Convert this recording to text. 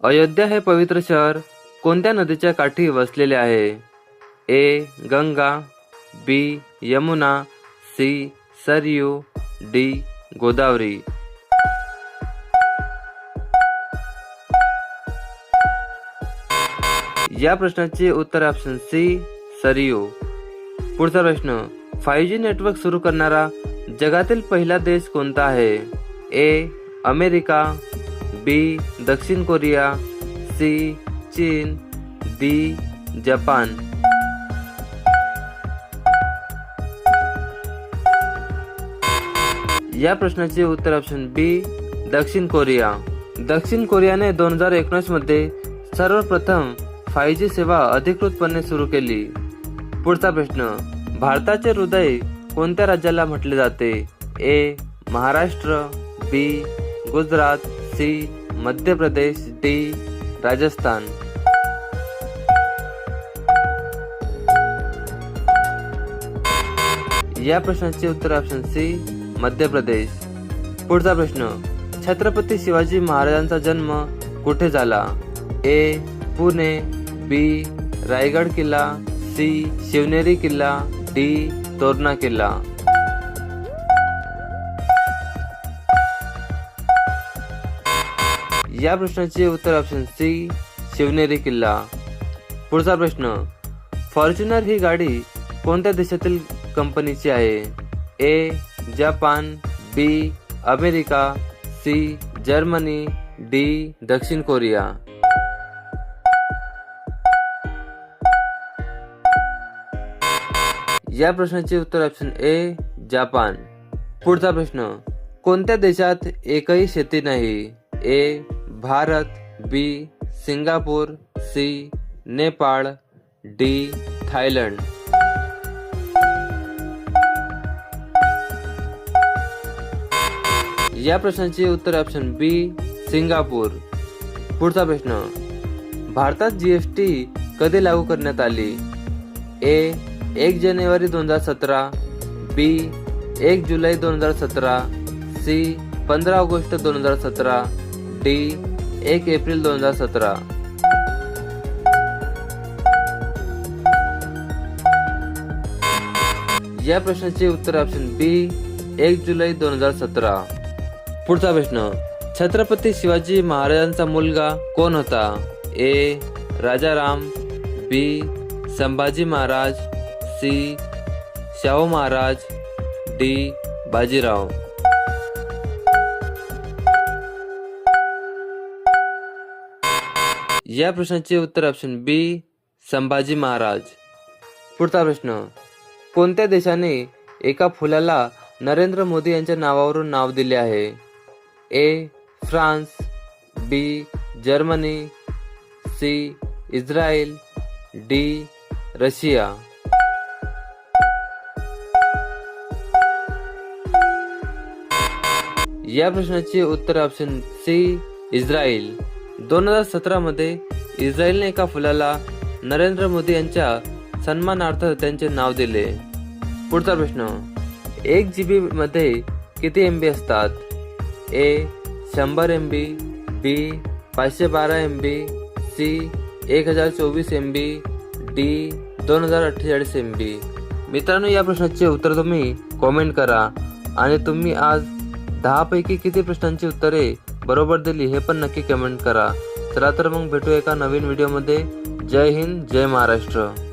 अयोध्या हे पवित्र शहर कोणत्या नदीच्या काठी वसलेले आहे? ए. गंगा, बी. यमुना, सी. सरयू, डी. गोदावरी. या प्रश्नाचे उत्तर ऑप्शन सी, सरयू. पुढचा प्रश्न, 5G नेटवर्क सुरू करणारा जगातील पहिला देश कोणता आहे? ए. अमेरिका, बी. दक्षिण कोरिया, सी. चीन, डी. जपान. या प्रश्नाचे उत्तर ऑप्शन बी, दक्षिण कोरिया. दक्षिण कोरियाने 2019 मध्ये सर्वप्रथम 5G सेवा अधिकृतपणे सुरू केली. पुढचा प्रश्न, भारताचे हृदय कोणत्या राज्याला म्हटले जाते? ए. महाराष्ट्र, बी. गुजरात, सी. मध्य प्रदेश, डी. राजस्थान. या प्रश्नाचे उत्तर ऑप्शन सी, मध्य प्रदेश. पुढचा प्रश्न, छत्रपती शिवाजी महाराजांचा जन्म कुठे झाला? ए. पुणे, बी. रायगड किल्ला, सी. शिवनेरी किल्ला, डी. तोरणा किल्ला. या प्रश्नाचे उत्तर ऑप्शन सी, शिवनेरी किल्ला. पुढचा प्रश्न, फॉर्च्युनर ही गाडी कोणत्या देशातील कंपनीची आहे? A. Japan, B. America, C. Germany, D. दक्षिण कोरिया. या प्रश्नाचे उत्तर ऑप्शन ए, जपान. पुढचा प्रश्न, कोणत्या देशात एकही शेती नाही? A. Bharat, B. Singapore, C. Nepal, D. Thailand. या प्रश्नाचे उत्तर ऑप्शन बी, सिंगापूर. पुढचा प्रश्न, भारतात GST कधी लागू करण्यात आली? ए. 1 जानेवारी 2017, बी. 1 जुलै 2017, सी. 15 August 2017, D. 1 एप्रिल 2017. या प्रश्नाचे उत्तर ऑप्शन बी, 1 जुलै 2017. पुढचा प्रश्न, छत्रपती शिवाजी महाराजांचा मुलगा कोण होता? ए. राजाराम, बी. संभाजी महाराज, सी. शाहू महाराज, डी. बाजीराव. या प्रश्नाचे उत्तर ऑप्शन बी, संभाजी महाराज. पुढचा प्रश्न, कोणत्या देशाने एका फुलाला नरेंद्र मोदी यांच्या नावावरून नाव दिले आहे? A. France, B. Germany, C. Israel, D. Russia. या प्रश्नाचे उत्तर ऑप्शन सी, इस्रायल. 2017 मध्ये इस्रायलने एका फुलाला नरेंद्र मोदी यांच्या सन्मानार्थ त्यांचे नाव दिले. पुढचा प्रश्न, 1 GB मध्ये किती MB असतात? A. 100 MB, B. 512 MB, C. 1024 MB, D. 2048 MB. मित्रांनो, या प्रश्नाचे उत्तर तुम्ही कॉमेंट करा आणि तुम्ही आज 10 पैकी किती प्रश्नांची उत्तरे बरोबर दिली हे पण नक्की कमेंट करा. चला तर मग भेटू एका नवीन व्हिडिओमध्ये. जय हिंद, जय महाराष्ट्र.